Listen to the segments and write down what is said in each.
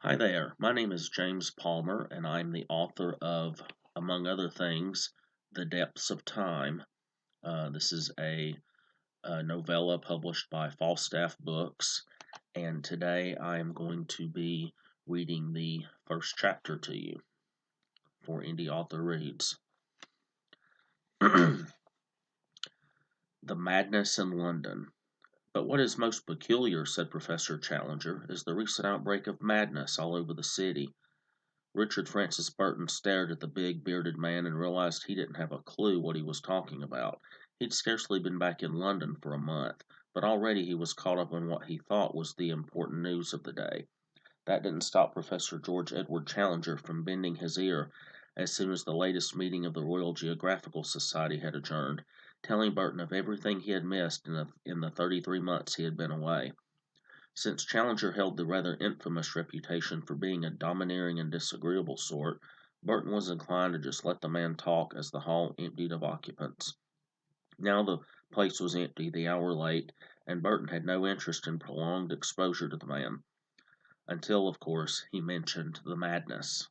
Hi there, my name is James Palmer, and I'm the author of, among other things, The Depths of Time. This is a novella published by Falstaff Books, and today I am going to be reading the first chapter to you for Indie Author Reads. The Madness in London. But what is most peculiar, said Professor Challenger, is the recent outbreak of madness all over the city. Richard Francis Burton stared at the big, bearded man and realized he didn't have a clue what he was talking about. He'd scarcely been back in London for a month, but already he was caught up in what he thought was the important news of the day. That didn't stop Professor George Edward Challenger from bending his ear as soon as the latest meeting of the Royal Geographical Society had adjourned, telling Burton of everything he had missed in the 33 months he had been away. Since Challenger held the rather infamous reputation for being a domineering and disagreeable sort, Burton was inclined to just let the man talk as the hall emptied of occupants. Now the place was empty, the hour late, and Burton had no interest in prolonged exposure to the man, until, of course, he mentioned the madness.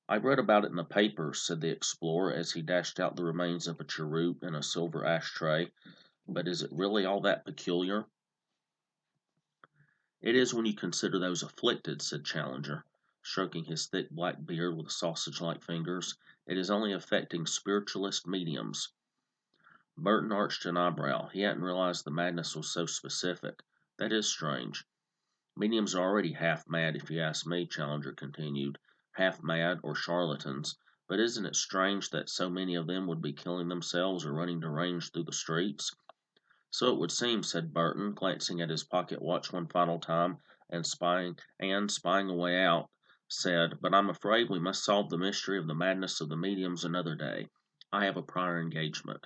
"I read about it in the papers," said the explorer as he dashed out the remains of a cheroot in a silver ashtray. "But is it really all that peculiar?" "It is when you consider those afflicted," said Challenger, stroking his thick black beard with sausage-like fingers. "It is only affecting spiritualist mediums." Burton arched an eyebrow. He hadn't realized the madness was so specific. "That is strange. Mediums are already half mad, if you ask me," Challenger continued. "Half mad, or charlatans. But isn't it strange that so many of them would be killing themselves or running deranged through the streets?" "So it would seem," said Burton, glancing at his pocket watch one final time, and spying a way out, said, "But I'm afraid we must solve the mystery of the madness of the mediums another day. I have a prior engagement."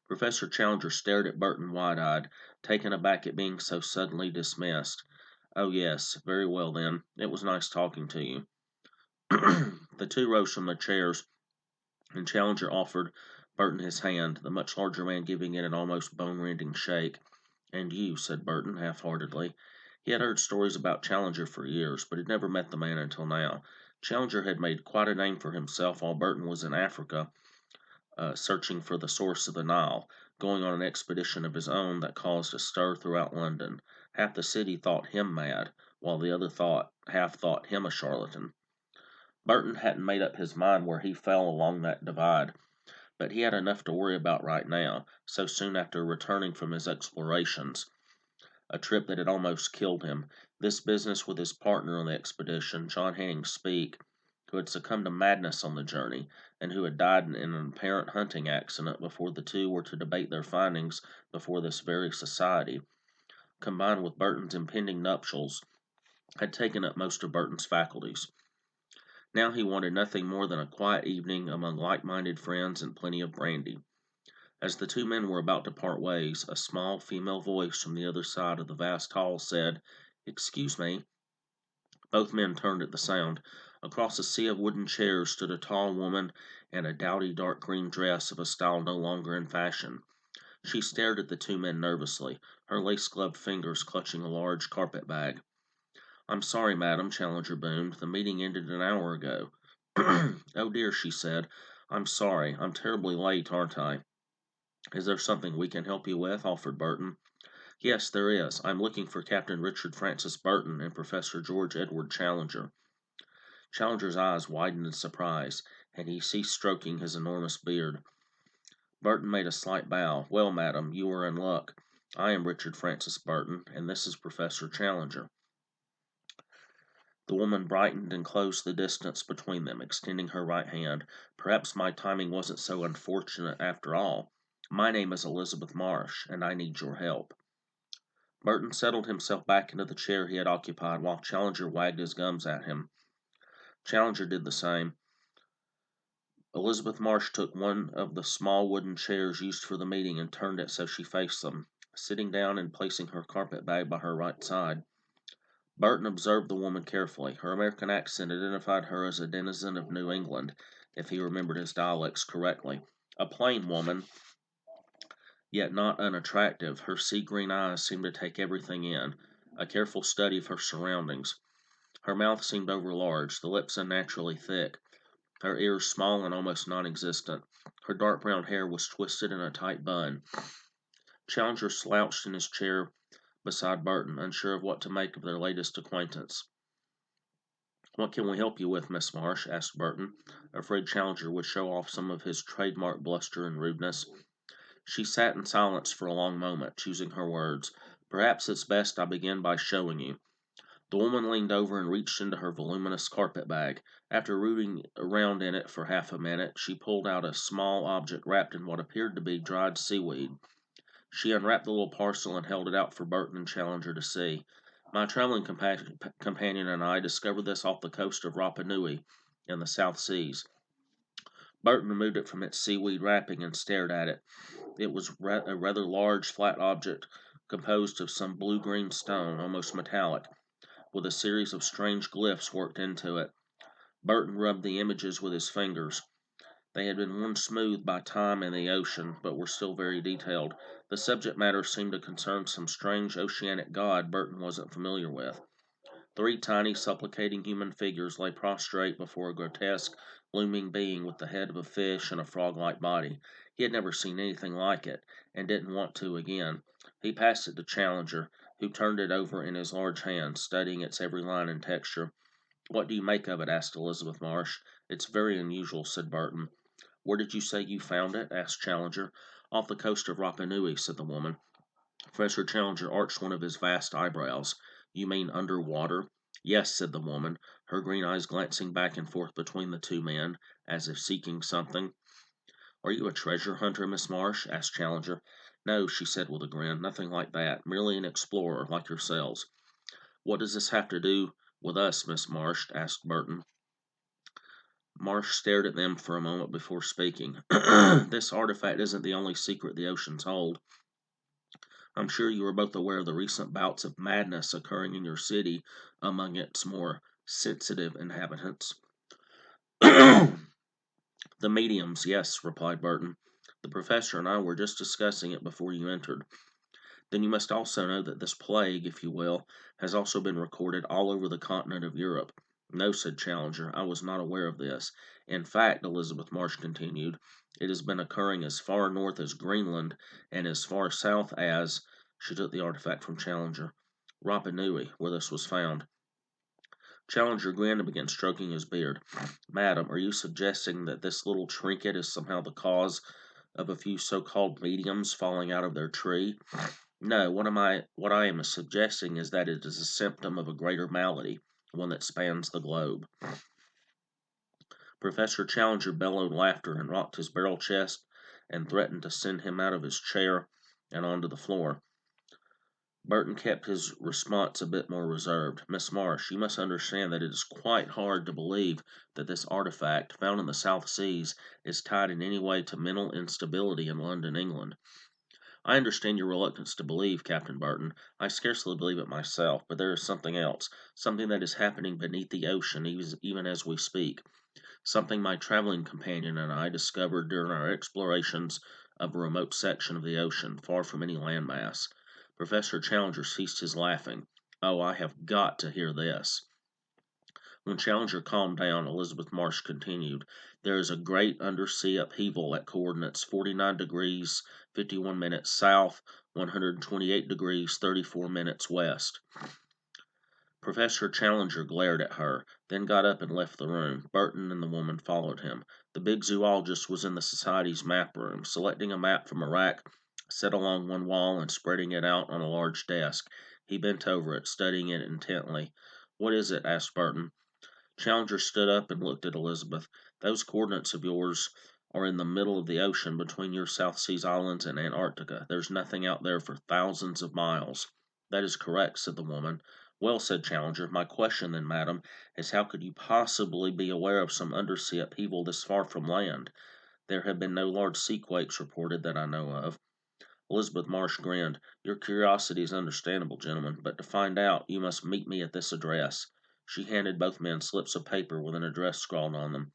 Professor Challenger stared at Burton wide-eyed, taken aback at being so suddenly dismissed. "Oh, yes. Very well, then. It was nice talking to you." The two rose from their chairs, and Challenger offered Burton his hand, the much larger man giving it an almost bone-rending shake. "And you," said Burton, half-heartedly. He had heard stories about Challenger for years, but had never met the man until now. Challenger had made quite a name for himself while Burton was in Africa, searching for the source of the Nile, going on an expedition of his own that caused a stir throughout London. Half the city thought him mad, while the other half thought him a charlatan. Burton hadn't made up his mind where he fell along that divide, but he had enough to worry about right now, so soon after returning from his explorations, a trip that had almost killed him. This business with his partner on the expedition, John Hanning Speke, who had succumbed to madness on the journey, and who had died in an apparent hunting accident before the two were to debate their findings before this very society, combined with Burton's impending nuptials, had taken up most of Burton's faculties. Now he wanted nothing more than a quiet evening among like-minded friends and plenty of brandy. As the two men were about to part ways, a small female voice from the other side of the vast hall said, "Excuse me." Both men turned at the sound. Across a sea of wooden chairs stood a tall woman in a dowdy dark green dress of a style no longer in fashion. She stared at the two men nervously, her lace-gloved fingers clutching a large carpet-bag. "I'm sorry, madam," Challenger boomed. "The meeting ended an hour ago." "Oh, dear," she said. "I'm sorry. I'm terribly late, aren't I?" "Is there something we can help you with?" offered Burton. "Yes, there is. I'm looking for Captain Richard Francis Burton and Professor George Edward Challenger." Challenger's eyes widened in surprise, and he ceased stroking his enormous beard. Burton made a slight bow. "Well, madam, you are in luck. I am Richard Francis Burton, and this is Professor Challenger." The woman brightened and closed the distance between them, extending her right hand. "Perhaps my timing wasn't so unfortunate after all. My name is Elizabeth Marsh, and I need your help." Burton settled himself back into the chair he had occupied while Challenger wagged his gums at him. Challenger did the same. Elizabeth Marsh took one of the small wooden chairs used for the meeting and turned it so she faced them, sitting down and placing her carpet-bag by her right side. Burton observed the woman carefully. Her American accent identified her as a denizen of New England, if he remembered his dialects correctly. A plain woman, yet not unattractive. Her sea-green eyes seemed to take everything in, a careful study of her surroundings. Her mouth seemed overlarge, the lips unnaturally thick, her ears small and almost non-existent. Her dark brown hair was twisted in a tight bun. Challenger slouched in his chair beside Burton, unsure of what to make of their latest acquaintance. "What can we help you with, Miss Marsh?" asked Burton, afraid Challenger would show off some of his trademark bluster and rudeness. She sat in silence for a long moment, choosing her words. "Perhaps it's best I begin by showing you." The woman leaned over and reached into her voluminous carpet bag. After rooting around in it for half a minute, she pulled out a small object wrapped in what appeared to be dried seaweed. She unwrapped the little parcel and held it out for Burton and Challenger to see. "My traveling companion and I discovered this off the coast of Rapa Nui in the South Seas." Burton removed it from its seaweed wrapping and stared at it. It was a rather large, flat object composed of some blue-green stone, almost metallic, with a series of strange glyphs worked into it. Burton rubbed the images with his fingers. They had been worn smooth by time and the ocean, but were still very detailed. The subject matter seemed to concern some strange oceanic god Burton wasn't familiar with. Three tiny, supplicating human figures lay prostrate before a grotesque, looming being with the head of a fish and a frog-like body. He had never seen anything like it, and didn't want to again. He passed it to Challenger, who turned it over in his large hands, studying its every line and texture. "What do you make of it?" asked Elizabeth Marsh. "It's very unusual," said Burton. "Where did you say you found it?" asked Challenger. "Off the coast of Rapa Nui," said the woman. Professor Challenger arched one of his vast eyebrows. "You mean under water?" "Yes," said the woman, her green eyes glancing back and forth between the two men, as if seeking something. "Are you a treasure hunter, Miss Marsh?" asked Challenger. "No," she said with a grin, "nothing like that. Merely an explorer, like yourselves." "What does this have to do with us, Miss Marsh?" asked Burton. Marsh stared at them for a moment before speaking. "This artifact isn't the only secret the oceans hold. I'm sure you are both aware of the recent bouts of madness occurring in your city among its more sensitive inhabitants." "The mediums, yes," replied Burton. "The professor and I were just discussing it before you entered." "Then you must also know that this plague, if you will, has also been recorded all over the continent of Europe." "No," said Challenger, "I was not aware of this. In fact," Elizabeth Marsh continued, "it has been occurring as far north as Greenland and as far south as—" She took the artifact from Challenger. "Rapa Nui, where this was found." Challenger grinned and began stroking his beard. "Madam, are you suggesting that this little trinket is somehow the cause of a few so-called mediums falling out of their tree?" "No, what I am suggesting is that it is a symptom of a greater malady, one that spans the globe." Professor Challenger bellowed laughter and rocked his barrel chest and threatened to send him out of his chair and onto the floor. Burton kept his response a bit more reserved. "Miss Marsh, you must understand that it is quite hard to believe that this artifact, found in the South Seas, is tied in any way to mental instability in London, England." "I understand your reluctance to believe, Captain Burton. I scarcely believe it myself, but there is something else, something that is happening beneath the ocean even as we speak, something my traveling companion and I discovered during our explorations of a remote section of the ocean, far from any landmass." Professor Challenger ceased his laughing. "Oh, I have got to hear this." When Challenger calmed down, Elizabeth Marsh continued, "There is a great undersea upheaval at coordinates 49 degrees 51 minutes south, 128 degrees 34 minutes west." Professor Challenger glared at her, then got up and left the room. Burton and the woman followed him. The big zoologist was in the society's map room, selecting a map from a rack set along one wall and spreading it out on a large desk. He bent over it, studying it intently. "What is it?" asked Burton. Challenger stood up and looked at Elizabeth. "Those coordinates of yours are in the middle of the ocean between your South Seas Islands and Antarctica. There's nothing out there for thousands of miles." "That is correct," said the woman. "Well," said Challenger, "my question then, madam, is how could you possibly be aware of some undersea upheaval this far from land? There have been no large seaquakes reported that I know of." Elizabeth Marsh grinned. "Your curiosity is understandable, gentlemen, but to find out, you must meet me at this address." She handed both men slips of paper with an address scrawled on them.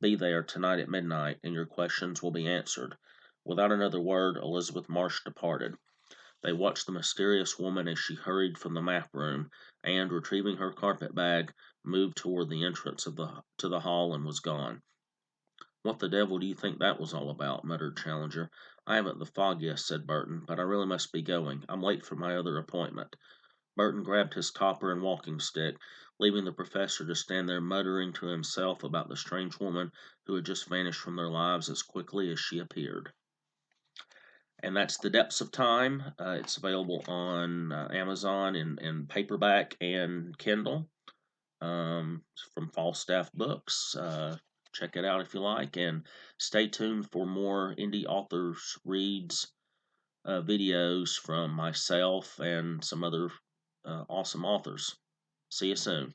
"Be there tonight at midnight, and your questions will be answered." Without another word, Elizabeth Marsh departed. They watched the mysterious woman as she hurried from the map room and, retrieving her carpet bag, moved toward the entrance to the hall and was gone. "What the devil do you think that was all about?" muttered Challenger. "I haven't the foggiest," said Burton, "but I really must be going. I'm late for my other appointment." Burton grabbed his copper and walking stick, leaving the professor to stand there muttering to himself about the strange woman who had just vanished from their lives as quickly as she appeared. And that's The Depths of Time. It's available on Amazon in paperback and Kindle, from Falstaff Books. Check it out if you like, and stay tuned for more indie authors reads videos from myself and some other awesome authors. See you soon.